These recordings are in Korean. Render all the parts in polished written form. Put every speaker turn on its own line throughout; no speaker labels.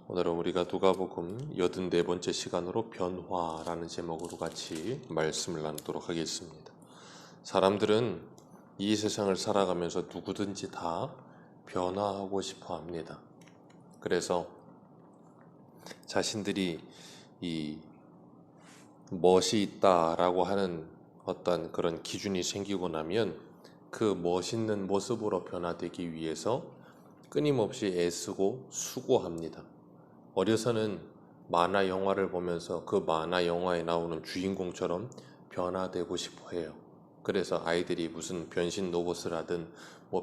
오늘은 우리가 누가복음 84번째 시간으로 변화라는 제목으로 같이 말씀을 나누도록 하겠습니다. 사람들은 이 세상을 살아가면서 누구든지 다 변화하고 싶어 합니다. 그래서 자신들이 이 멋이 있다라고 하는 어떤 그런 기준이 생기고 나면 그 멋있는 모습으로 변화되기 위해서 끊임없이 애쓰고 수고합니다. 어려서는 만화 영화를 보면서 그 만화 영화에 나오는 주인공처럼 변화되고 싶어 해요. 그래서 아이들이 무슨 변신 로봇을 하든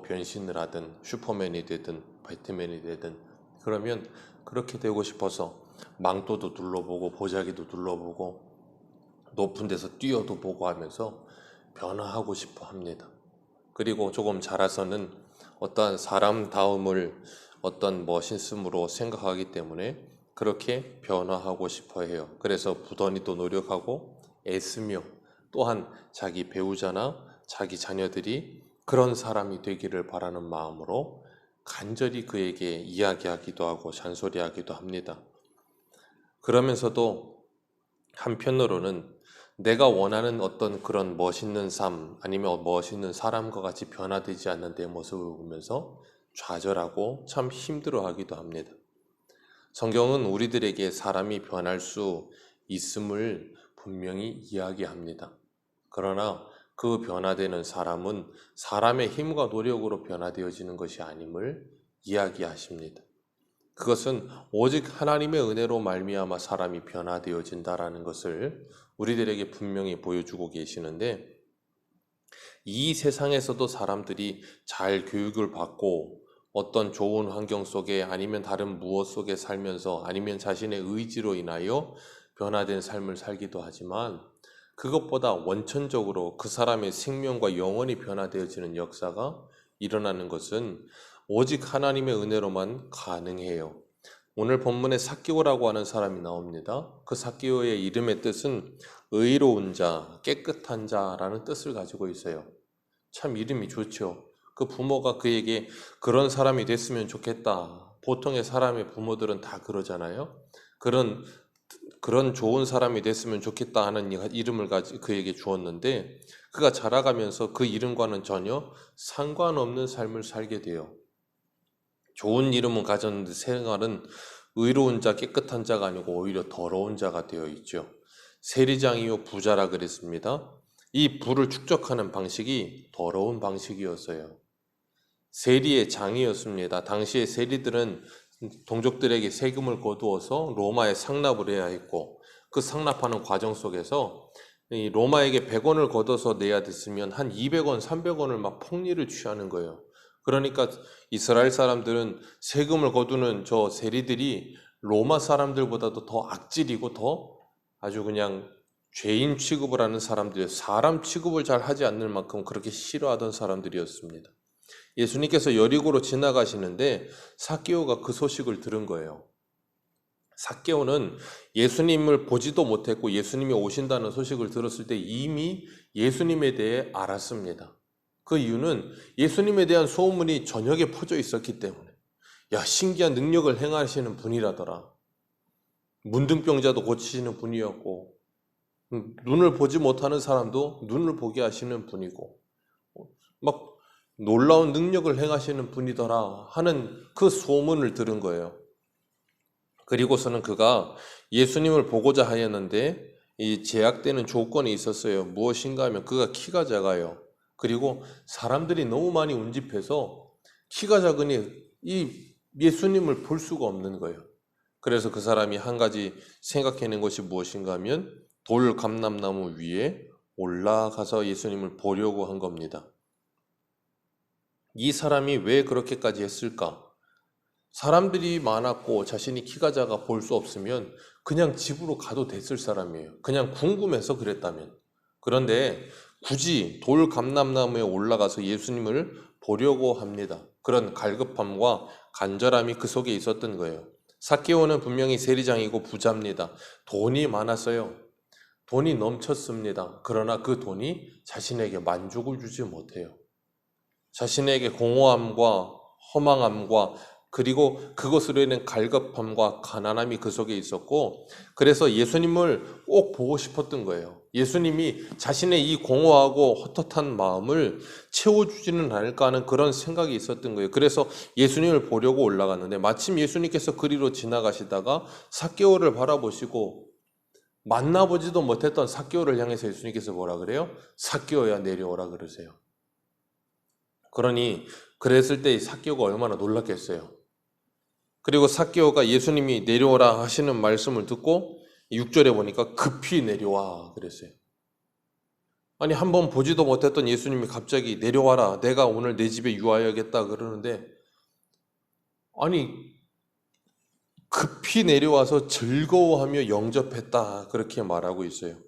변신을 하든 슈퍼맨이 되든 배트맨이 되든 그러면 그렇게 되고 싶어서 망토도 둘러보고 보자기도 둘러보고 높은 데서 뛰어도 보고 하면서 변화하고 싶어 합니다. 그리고 조금 자라서는 어떠한 사람다움을 어떤 멋있음으로 생각하기 때문에 그렇게 변화하고 싶어 해요. 그래서 부단히도 노력하고 애쓰며 또한 자기 배우자나 자기 자녀들이 그런 사람이 되기를 바라는 마음으로 간절히 그에게 이야기하기도 하고 잔소리하기도 합니다. 그러면서도 한편으로는 내가 원하는 어떤 그런 멋있는 삶 아니면 멋있는 사람과 같이 변화되지 않는 내 모습을 보면서 좌절하고 참 힘들어하기도 합니다. 성경은 우리들에게 사람이 변할 수 있음을 분명히 이야기합니다. 그러나 그 변화되는 사람은 사람의 힘과 노력으로 변화되어지는 것이 아님을 이야기하십니다. 그것은 오직 하나님의 은혜로 말미암아 사람이 변화되어진다라는 것을 우리들에게 분명히 보여주고 계시는데, 이 세상에서도 사람들이 잘 교육을 받고 어떤 좋은 환경 속에 아니면 다른 무엇 속에 살면서 아니면 자신의 의지로 인하여 변화된 삶을 살기도 하지만, 그것보다 원천적으로 그 사람의 생명과 영혼이 변화되어지는 역사가 일어나는 것은 오직 하나님의 은혜로만 가능해요. 오늘 본문에 삭개오라고 하는 사람이 나옵니다. 그 삭개오의 이름의 뜻은 의로운 자, 깨끗한 자라는 뜻을 가지고 있어요. 참 이름이 좋죠. 그 부모가 그에게 그런 사람이 됐으면 좋겠다. 보통의 사람의 부모들은 다 그러잖아요. 그런 좋은 사람이 됐으면 좋겠다 하는 이름을 그에게 주었는데, 그가 자라가면서 그 이름과는 전혀 상관없는 삶을 살게 돼요. 좋은 이름은 가졌는데 생활은 의로운 자, 깨끗한 자가 아니고 오히려 더러운 자가 되어 있죠. 세리장이요 부자라 그랬습니다. 이 부를 축적하는 방식이 더러운 방식이었어요. 세리의 장이었습니다. 당시의 세리들은 동족들에게 세금을 거두어서 로마에 상납을 해야 했고, 그 상납하는 과정 속에서 이 로마에게 100원을 걷어서 내야 됐으면 한 200원, 300원을 막 폭리를 취하는 거예요. 그러니까 이스라엘 사람들은 세금을 거두는 저 세리들이 로마 사람들보다도 더 악질이고 더 아주 그냥 죄인 취급을 하는 사람들이에요. 사람 취급을 잘 하지 않는 만큼 그렇게 싫어하던 사람들이었습니다. 예수님께서 여리고로 지나가시는데 삭개오가 그 소식을 들은 거예요. 삭개오는 예수님을 보지도 못했고 예수님이 오신다는 소식을 들었을 때 이미 예수님에 대해 알았습니다. 그 이유는 예수님에 대한 소문이 전역에 퍼져 있었기 때문에, 야, 신기한 능력을 행하시는 분이라더라. 문둥병자도 고치시는 분이었고, 눈을 보지 못하는 사람도 눈을 보게 하시는 분이고, 막 놀라운 능력을 행하시는 분이더라 하는 그 소문을 들은 거예요. 그리고서는 그가 예수님을 보고자 하였는데 이 제약되는 조건이 있었어요. 무엇인가 하면 그가 키가 작아요. 그리고 사람들이 너무 많이 운집해서 키가 작으니 이 예수님을 볼 수가 없는 거예요. 그래서 그 사람이 한 가지 생각해낸 것이 무엇인가 하면 돌 감람나무 위에 올라가서 예수님을 보려고 한 겁니다. 이 사람이 왜 그렇게까지 했을까? 사람들이 많았고 자신이 키가 작아 볼 수 없으면 그냥 집으로 가도 됐을 사람이에요. 그냥 궁금해서 그랬다면. 그런데 굳이 돌 감람나무에 올라가서 예수님을 보려고 합니다. 그런 갈급함과 간절함이 그 속에 있었던 거예요. 삭개오는 분명히 세리장이고 부자입니다. 돈이 많았어요. 돈이 넘쳤습니다. 그러나 그 돈이 자신에게 만족을 주지 못해요. 자신에게 공허함과 허망함과 그리고 그것으로 인한 갈급함과 가난함이 그 속에 있었고, 그래서 예수님을 꼭 보고 싶었던 거예요. 예수님이 자신의 이 공허하고 헛헛한 마음을 채워주지는 않을까 하는 그런 생각이 있었던 거예요. 그래서 예수님을 보려고 올라갔는데, 마침 예수님께서 그리로 지나가시다가 삭개오를 바라보시고, 만나보지도 못했던 삭개오를 향해서 예수님께서 뭐라 그래요? 삭개오야, 내려오라 그러세요. 그러니 그랬을 때 삭개오가 얼마나 놀랐겠어요. 그리고 삭개오가 예수님이 내려오라 하시는 말씀을 듣고 6절에 보니까 급히 내려와 그랬어요. 아니, 한번 보지도 못했던 예수님이 갑자기 내려와라, 내가 오늘 내 집에 유하여야겠다 그러는데, 아니, 급히 내려와서 즐거워하며 영접했다 그렇게 말하고 있어요.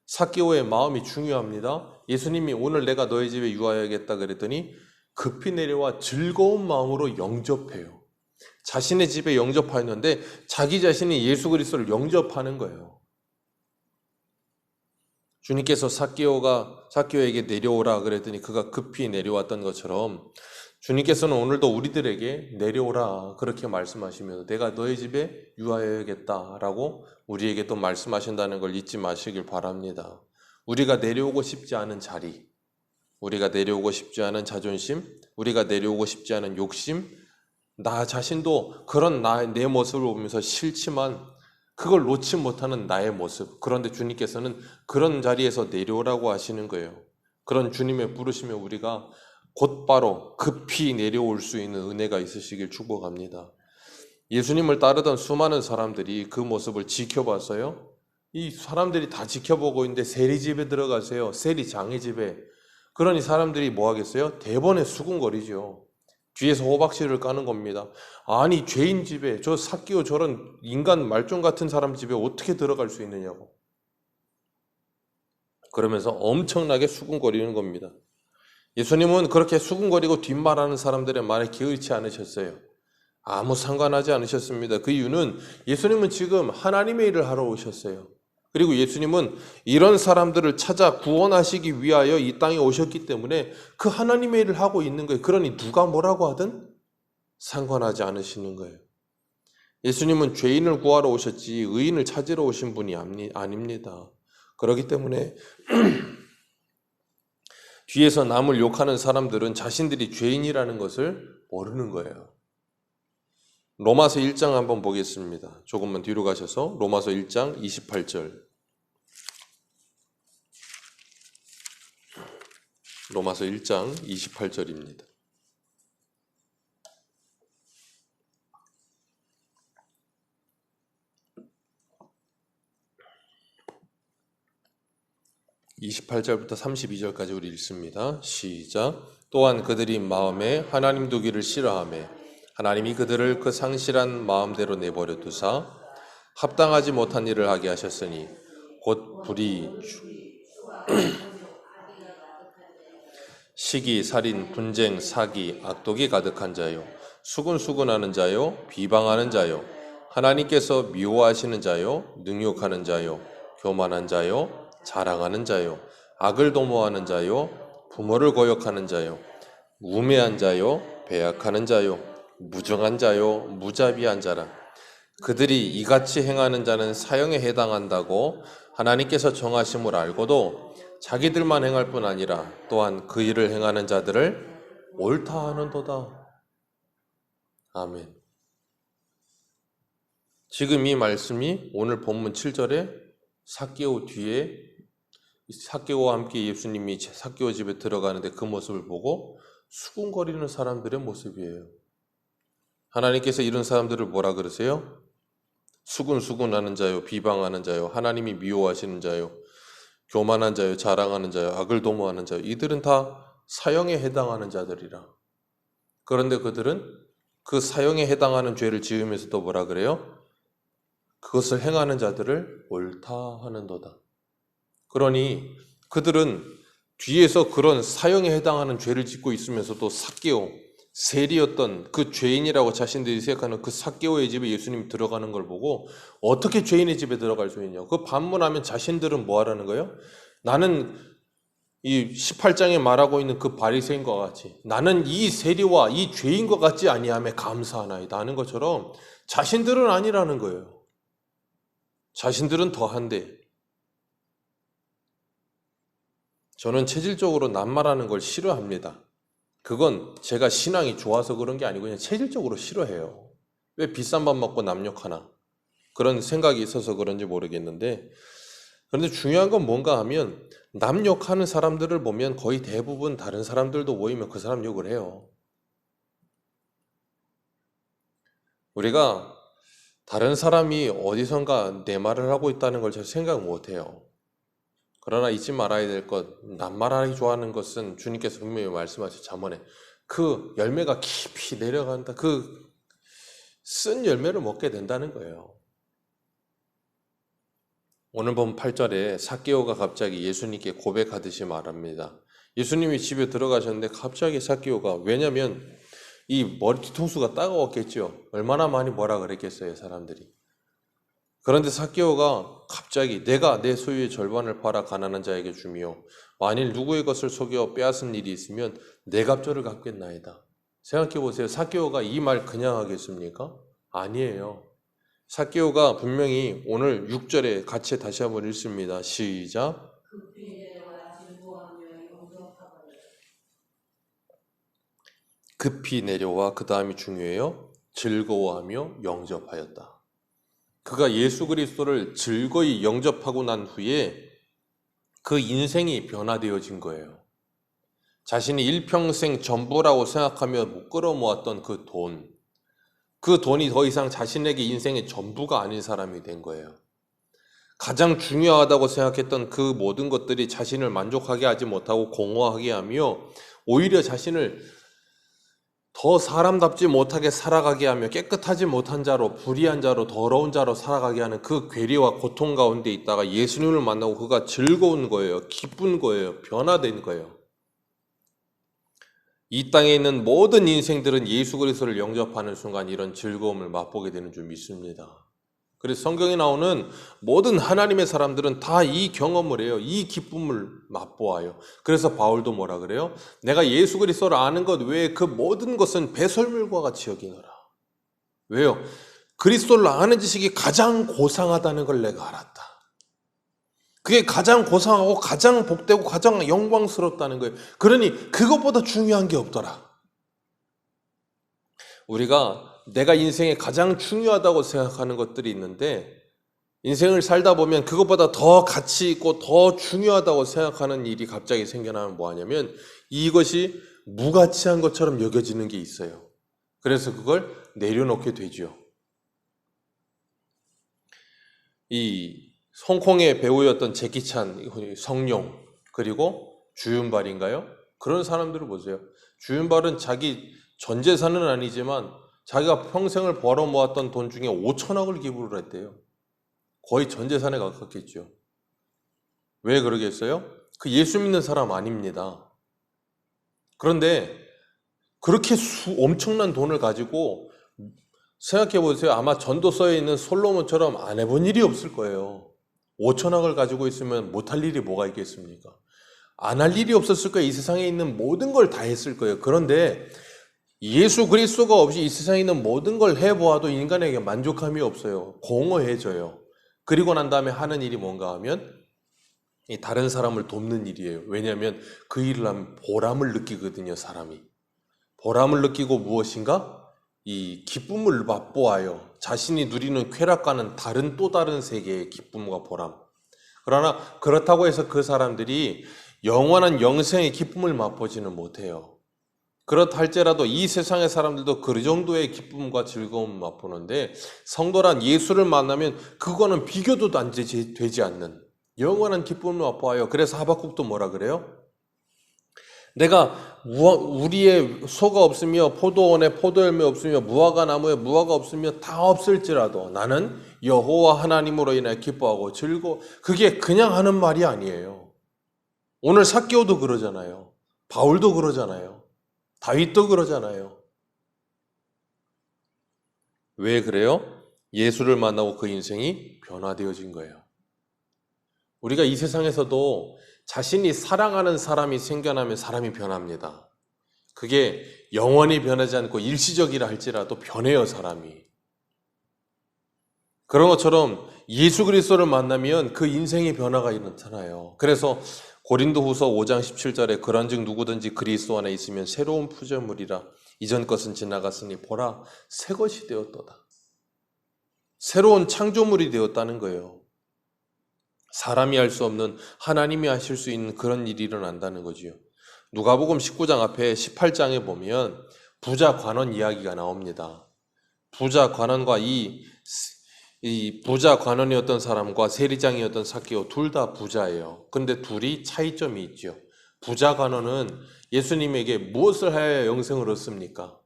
삭개오의 마음이 중요합니다. 예수님이 오늘 내가 너의 집에 유하여야겠다 그랬더니 급히 내려와 즐거운 마음으로 영접해요. 자신의 집에 영접하였는데 자기 자신이 예수 그리스도를 영접하는 거예요. 주님께서 삭개오에게 내려오라 그랬더니 그가 급히 내려왔던 것처럼 주님께서는 오늘도 우리들에게 내려오라 그렇게 말씀하시면서 내가 너의 집에 유하여야겠다라고 우리에게 또 말씀하신다는 걸 잊지 마시길 바랍니다. 우리가 내려오고 싶지 않은 자리, 우리가 내려오고 싶지 않은 자존심, 우리가 내려오고 싶지 않은 욕심, 나 자신도 그런 내 모습을 보면서 싫지만 그걸 놓지 못하는 나의 모습, 그런데 주님께서는 그런 자리에서 내려오라고 하시는 거예요. 그런 주님의 부르심에 우리가 곧바로 급히 내려올 수 있는 은혜가 있으시길 축복합니다. 예수님을 따르던 수많은 사람들이 그 모습을 지켜봤어요. 이 사람들이 다 지켜보고 있는데 세리집에 들어가세요. 세리장의 집에. 그러니 사람들이 뭐 하겠어요? 대번에 수군거리죠. 뒤에서 호박씨를 까는 겁니다. 아니, 죄인 집에, 저 삭개오 저런 인간 말종 같은 사람 집에 어떻게 들어갈 수 있느냐고. 그러면서 엄청나게 수군거리는 겁니다. 예수님은 그렇게 수군거리고 뒷말하는 사람들의 말에 기어있지 않으셨어요. 아무 상관하지 않으셨습니다. 그 이유는 예수님은 지금 하나님의 일을 하러 오셨어요. 그리고 예수님은 이런 사람들을 찾아 구원하시기 위하여 이 땅에 오셨기 때문에 그 하나님의 일을 하고 있는 거예요. 그러니 누가 뭐라고 하든 상관하지 않으시는 거예요. 예수님은 죄인을 구하러 오셨지 의인을 찾으러 오신 분이 아닙니다. 그렇기 때문에 뒤에서 남을 욕하는 사람들은 자신들이 죄인이라는 것을 모르는 거예요. 로마서 1장 한번 보겠습니다. 조금만 뒤로 가셔서 로마서 1장 28절. 로마서 1장 28절입니다. (28절부터) (32절까지) 우리 읽습니다. 시작. 또한 그들이 마음에 하나님 두기를 싫어하며 하나님이 그들을 그 상실한 마음대로 내버려 두사 합당하지 못한 일을 하게 하셨으니 곧 불의, 시기, 살인, 분쟁, 사기, 악독이 가득한 자요, 수군수군하는 자요, 비방하는 자요, 하나님께서 미워하시는 자요, 능욕하는 자요, 교만한 자요, 자랑하는 자요, 악을 도모하는 자요, 부모를 거역하는 자요, 우매한 자요, 배약하는 자요, 무정한 자요, 무자비한 자라. 그들이 이같이 행하는 자는 사형에 해당한다고 하나님께서 정하심을 알고도 자기들만 행할 뿐 아니라 또한 그 일을 행하는 자들을 옳다 하는도다. 아멘. 지금 이 말씀이 오늘 본문 7절에 삭개오 뒤에 삭개오와 함께 예수님이 삭개오 집에 들어가는데 그 모습을 보고 수군거리는 사람들의 모습이에요. 하나님께서 이런 사람들을 뭐라 그러세요? 수군수군하는 자요, 비방하는 자요, 하나님이 미워하시는 자요, 교만한 자요, 자랑하는 자요, 악을 도모하는 자요. 이들은 다 사형에 해당하는 자들이라. 그런데 그들은 그 사형에 해당하는 죄를 지으면서도 뭐라 그래요? 그것을 행하는 자들을 옳다 하는도다. 그러니 그들은 뒤에서 그런 사형에 해당하는 죄를 짓고 있으면서도 삭개오, 세리였던 그 죄인이라고 자신들이 생각하는 그 삭개오의 집에 예수님이 들어가는 걸 보고 어떻게 죄인의 집에 들어갈 수 있냐고. 그 반문하면 자신들은 뭐 하라는 거예요? 나는 이 18장에 말하고 있는 그 바리새인과 같이 나는 이 세리와 이 죄인과 같지 아니함에 감사하나이다 하는 것처럼 자신들은 아니라는 거예요. 자신들은 더한데 저는 체질적으로 낱말하는 걸 싫어합니다. 그건 제가 신앙이 좋아서 그런 게 아니고 그냥 체질적으로 싫어해요. 왜 비싼 밥 먹고 남 욕하나? 그런 생각이 있어서 그런지 모르겠는데 그런데 중요한 건 뭔가 하면 남 욕하는 사람들을 보면 거의 대부분 다른 사람들도 모이면 그 사람 욕을 해요. 우리가 다른 사람이 어디선가 내 말을 하고 있다는 걸 잘 생각 못 해요. 그러나 잊지 말아야 될 것, 낱말하기 좋아하는 것은 주님께서 분명히 말씀하신 잠언에 그 열매가 깊이 내려간다. 그 쓴 열매를 먹게 된다는 거예요. 오늘 본 8절에 삭개오가 갑자기 예수님께 고백하듯이 말합니다. 예수님이 집에 들어가셨는데 갑자기 삭개오가 왜냐면 이 머리 뒤통수가 따가웠겠죠. 얼마나 많이 뭐라 그랬겠어요, 사람들이. 그런데 삭개오가 갑자기 내가 내 소유의 절반을 팔아 가난한 자에게 주며 만일 누구의 것을 속여 빼앗은 일이 있으면 내 갑절을 갚겠나이다. 생각해 보세요. 삭개오가 이 말 그냥 하겠습니까? 아니에요. 삭개오가 분명히 오늘 6절에 같이 다시 한번 읽습니다. 시작. 급히 내려와 그 다음이 중요해요. 즐거워하며 영접하였다. 그가 예수 그리스도를 즐거이 영접하고 난 후에 그 인생이 변화되어진 거예요. 자신이 일평생 전부라고 생각하며 못 끌어모았던 그 돈이 더 이상 자신에게 인생의 전부가 아닌 사람이 된 거예요. 가장 중요하다고 생각했던 그 모든 것들이 자신을 만족하게 하지 못하고 공허하게 하며 오히려 자신을 더 사람답지 못하게 살아가게 하며 깨끗하지 못한 자로, 불의한 자로, 더러운 자로 살아가게 하는 그 괴리와 고통 가운데 있다가 예수님을 만나고 그가 즐거운 거예요. 기쁜 거예요. 변화된 거예요. 이 땅에 있는 모든 인생들은 예수 그리스도를 영접하는 순간 이런 즐거움을 맛보게 되는 줄 믿습니다. 그래서 성경에 나오는 모든 하나님의 사람들은 다 이 경험을 해요. 이 기쁨을 맛보아요. 그래서 바울도 뭐라 그래요? 내가 예수 그리스도를 아는 것 외에 그 모든 것은 배설물과 같이 여기노라. 왜요? 그리스도를 아는 지식이 가장 고상하다는 걸 내가 알았다. 그게 가장 고상하고 가장 복되고 가장 영광스럽다는 거예요. 그러니 그것보다 중요한 게 없더라. 우리가 내가 인생에 가장 중요하다고 생각하는 것들이 있는데 인생을 살다 보면 그것보다 더 가치 있고 더 중요하다고 생각하는 일이 갑자기 생겨나면 뭐하냐면 이것이 무가치한 것처럼 여겨지는 게 있어요. 그래서 그걸 내려놓게 되죠. 이 홍콩의 배우였던 제키찬, 성룡, 그리고 주윤발인가요? 그런 사람들을 보세요. 주윤발은 자기 전 재산은 아니지만 자기가 평생을 벌어 모았던 돈 중에 5천억을 기부를 했대요. 거의 전 재산에 가깝겠죠. 왜 그러겠어요? 그 예수 믿는 사람 아닙니다. 그런데 그렇게 엄청난 돈을 가지고 생각해 보세요. 아마 전도서에 있는 솔로몬처럼 안 해본 일이 없을 거예요. 5천억을 가지고 있으면 못할 일이 뭐가 있겠습니까? 안 할 일이 없었을 거예요. 이 세상에 있는 모든 걸 다 했을 거예요. 그런데 예수 그리스도가 없이 이 세상에 있는 모든 걸 해보아도 인간에게 만족함이 없어요. 공허해져요. 그리고 난 다음에 하는 일이 뭔가 하면 이 다른 사람을 돕는 일이에요. 왜냐하면 그 일을 하면 보람을 느끼거든요, 사람이. 보람을 느끼고 무엇인가? 이 기쁨을 맛보아요. 자신이 누리는 쾌락과는 다른 또 다른 세계의 기쁨과 보람. 그러나 그렇다고 해서 그 사람들이 영원한 영생의 기쁨을 맛보지는 못해요. 그렇다 할지라도 이 세상의 사람들도 그 정도의 기쁨과 즐거움을 맛보는데 성도란 예수를 만나면 그거는 비교도 안 되지 않는 영원한 기쁨을 맛보아요. 그래서 하박국도 뭐라 그래요? 내가 우리의 소가 없으며 포도원에 포도열매 없으며 무화과 나무에 무화과 없으며 다 없을지라도 나는 여호와 하나님으로 인하여 기뻐하고 즐거워. 그게 그냥 하는 말이 아니에요. 오늘 삭개오도 그러잖아요. 바울도 그러잖아요. 다윗도 그러잖아요. 왜 그래요? 예수를 만나고 그 인생이 변화되어진 거예요. 우리가 이 세상에서도 자신이 사랑하는 사람이 생겨나면 사람이 변합니다. 그게 영원히 변하지 않고 일시적이라 할지라도 변해요, 사람이. 그런 것처럼 예수 그리스도를 만나면 그 인생의 변화가 나타나요. 그래서 고린도후서 5장 17절에 그런즉 누구든지 그리스도 안에 있으면 새로운 피조물이라 이전 것은 지나갔으니 보라 새 것이 되었도다. 새로운 창조물이 되었다는 거예요. 사람이 할 수 없는 하나님이 하실 수 있는 그런 일이 일어난다는 거지요. 누가복음 19장 앞에 18장에 보면 부자 관원 이야기가 나옵니다. 부자 관원과 이 부자 관원이었던 사람과 세리장이었던 삭개오 둘 다 부자예요. 근데 둘이 차이점이 있죠. 부자 관원은 예수님에게 무엇을 하여야 영생을 얻습니까?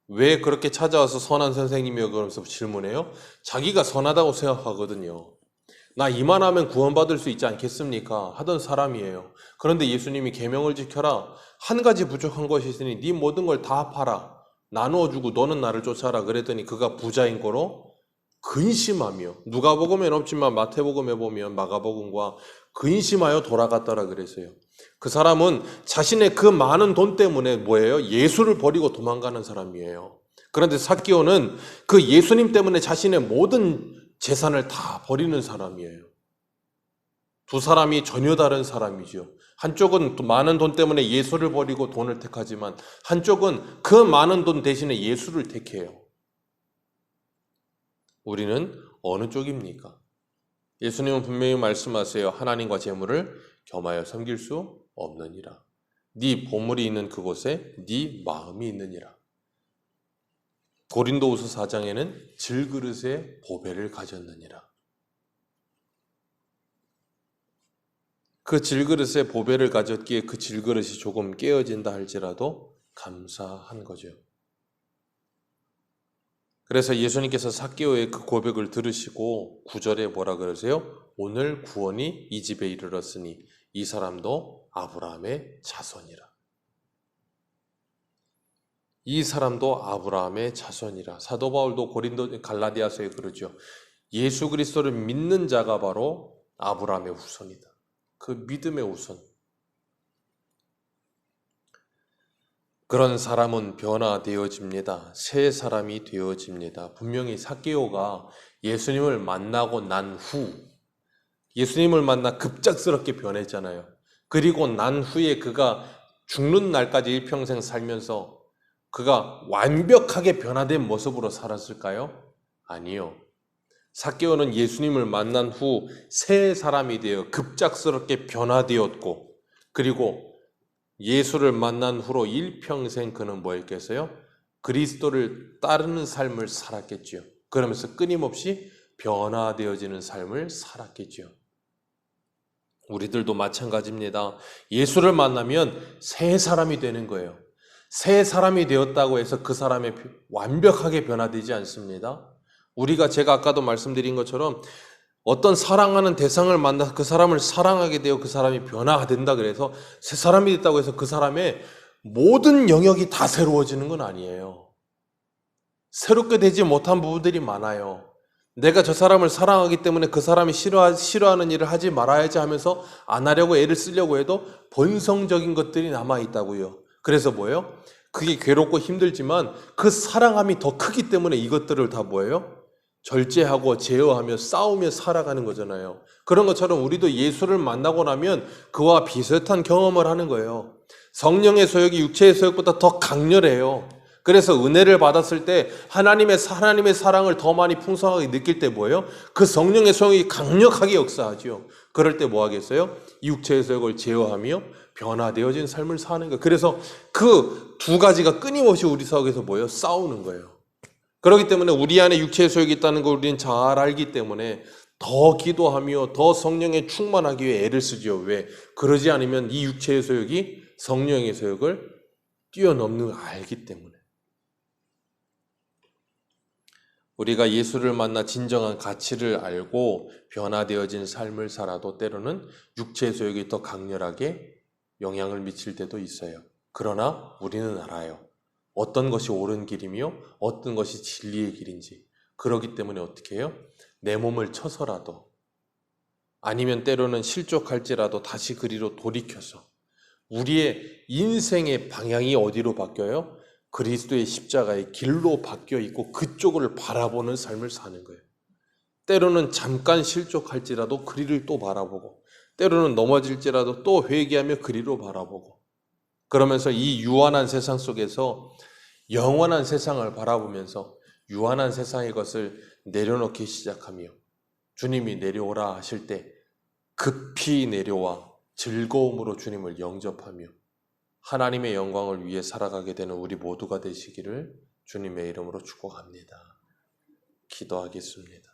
왜 그렇게 찾아와서 선한 선생님이여 그러면서 질문해요? 자기가 선하다고 생각하거든요. 나 이만하면 구원받을 수 있지 않겠습니까? 하던 사람이에요. 그런데 예수님이 계명을 지켜라. 한 가지 부족한 것이 있으니 네 모든 걸 다 팔아. 나누어 주고 너는 나를 쫓아라. 그랬더니 그가 부자인 거로 근심하며 누가복음에는 없지만 마태복음에 보면 마가복음과 근심하여 돌아갔더라 그랬어요. 그 사람은 자신의 그 많은 돈 때문에 뭐예요? 예수를 버리고 도망가는 사람이에요. 그런데 삭개오는 그 예수님 때문에 자신의 모든 재산을 다 버리는 사람이에요. 두 사람이 전혀 다른 사람이죠. 한쪽은 많은 돈 때문에 예수를 버리고 돈을 택하지만 한쪽은 그 많은 돈 대신에 예수를 택해요. 우리는 어느 쪽입니까? 예수님은 분명히 말씀하세요. 하나님과 재물을 겸하여 섬길 수 없느니라. 네 보물이 있는 그곳에 네 마음이 있느니라. 고린도후서 4장에는 질그릇에 보배를 가졌느니라. 그 질그릇에 보배를 가졌기에 그 질그릇이 조금 깨어진다 할지라도 감사한 거죠. 그래서 예수님께서 삭개오의 그 고백을 들으시고 9절에 뭐라 그러세요? 오늘 구원이 이 집에 이르렀으니 이 사람도 아브라함의 자손이라. 이 사람도 아브라함의 자손이라. 사도 바울도 고린도 갈라디아서에 그러죠. 예수 그리스도를 믿는 자가 바로 아브라함의 후손이다. 그 믿음의 후손. 그런 사람은 변화되어집니다. 새 사람이 되어집니다. 분명히 삭개오가 예수님을 만나고 난 후, 예수님을 만나 급작스럽게 변했잖아요. 그리고 난 후에 그가 죽는 날까지 일평생 살면서 그가 완벽하게 변화된 모습으로 살았을까요? 아니요. 삭개오는 예수님을 만난 후 새 사람이 되어 급작스럽게 변화되었고, 그리고 예수를 만난 후로 일평생 그는 뭐 했겠어요? 그리스도를 따르는 삶을 살았겠지요. 그러면서 끊임없이 변화되어지는 삶을 살았겠지요. 우리들도 마찬가지입니다. 예수를 만나면 새 사람이 되는 거예요. 새 사람이 되었다고 해서 그 사람이 완벽하게 변화되지 않습니다. 제가 아까도 말씀드린 것처럼 어떤 사랑하는 대상을 만나서 그 사람을 사랑하게 되어 그 사람이 변화가 된다 그래서 새 사람이 됐다고 해서 그 사람의 모든 영역이 다 새로워지는 건 아니에요. 새롭게 되지 못한 부분들이 많아요. 내가 저 사람을 사랑하기 때문에 그 사람이 싫어하는 일을 하지 말아야지 하면서 안 하려고 애를 쓰려고 해도 본성적인 것들이 남아있다고요. 그래서 뭐예요? 그게 괴롭고 힘들지만 그 사랑함이 더 크기 때문에 이것들을 다 뭐예요? 절제하고 제어하며 싸우며 살아가는 거잖아요. 그런 것처럼 우리도 예수를 만나고 나면 그와 비슷한 경험을 하는 거예요. 성령의 소욕이 육체의 소욕보다 더 강렬해요. 그래서 은혜를 받았을 때 하나님의 사랑을 더 많이 풍성하게 느낄 때 뭐예요? 그 성령의 소욕이 강력하게 역사하죠. 그럴 때 뭐 하겠어요? 육체의 소욕을 제어하며 변화되어진 삶을 사는 거예요. 그래서 그 두 가지가 끊임없이 우리 속에서 뭐예요? 싸우는 거예요. 그렇기 때문에 우리 안에 육체의 소욕이 있다는 걸 우리는 잘 알기 때문에 더 기도하며 더 성령에 충만하기 위해 애를 쓰죠. 왜? 그러지 않으면 이 육체의 소욕이 성령의 소욕을 뛰어넘는 걸 알기 때문에. 우리가 예수를 만나 진정한 가치를 알고 변화되어진 삶을 살아도 때로는 육체의 소욕이 더 강렬하게 영향을 미칠 때도 있어요. 그러나 우리는 알아요. 어떤 것이 옳은 길이며 어떤 것이 진리의 길인지. 그렇기 때문에 어떻게 해요? 내 몸을 쳐서라도 아니면 때로는 실족할지라도 다시 그리로 돌이켜서 우리의 인생의 방향이 어디로 바뀌어요? 그리스도의 십자가의 길로 바뀌어 있고 그쪽을 바라보는 삶을 사는 거예요. 때로는 잠깐 실족할지라도 그리를 또 바라보고, 때로는 넘어질지라도 또 회개하며 그리로 바라보고, 그러면서 이 유한한 세상 속에서 영원한 세상을 바라보면서 유한한 세상의 것을 내려놓기 시작하며, 주님이 내려오라 하실 때 급히 내려와 즐거움으로 주님을 영접하며 하나님의 영광을 위해 살아가게 되는 우리 모두가 되시기를 주님의 이름으로 축복합니다. 기도하겠습니다.